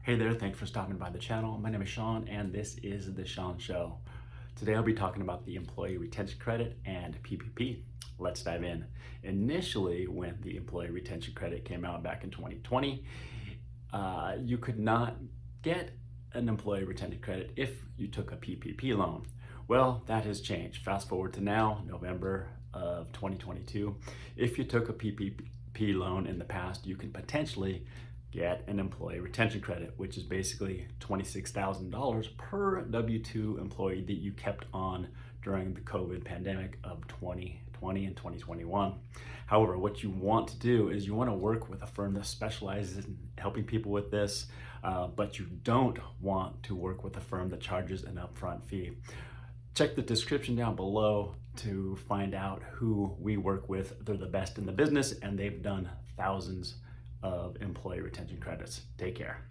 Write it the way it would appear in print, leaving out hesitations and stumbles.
Hey there, thanks for stopping by the channel. My name is Sean and this is The Sean Show. Today I'll be talking about the Employee Retention Credit and PPP. Let's dive in. Initially, when the Employee Retention Credit came out back in 2020, you could not get an Employee Retention Credit if you took a PPP loan. Well, that has changed. Fast forward to now, November of 2022. If you took a PPP loan in the past, you can potentially get an employee retention credit, which is basically $26,000 per W-2 employee that you kept on during the COVID pandemic of 2020 and 2021. However, what you want to do is you want to work with a firm that specializes in helping people with this, but you don't want to work with a firm that charges an upfront fee. Check the description down below to find out who we work with. They're the best in the business and they've done thousands of employee retention credits. Take care.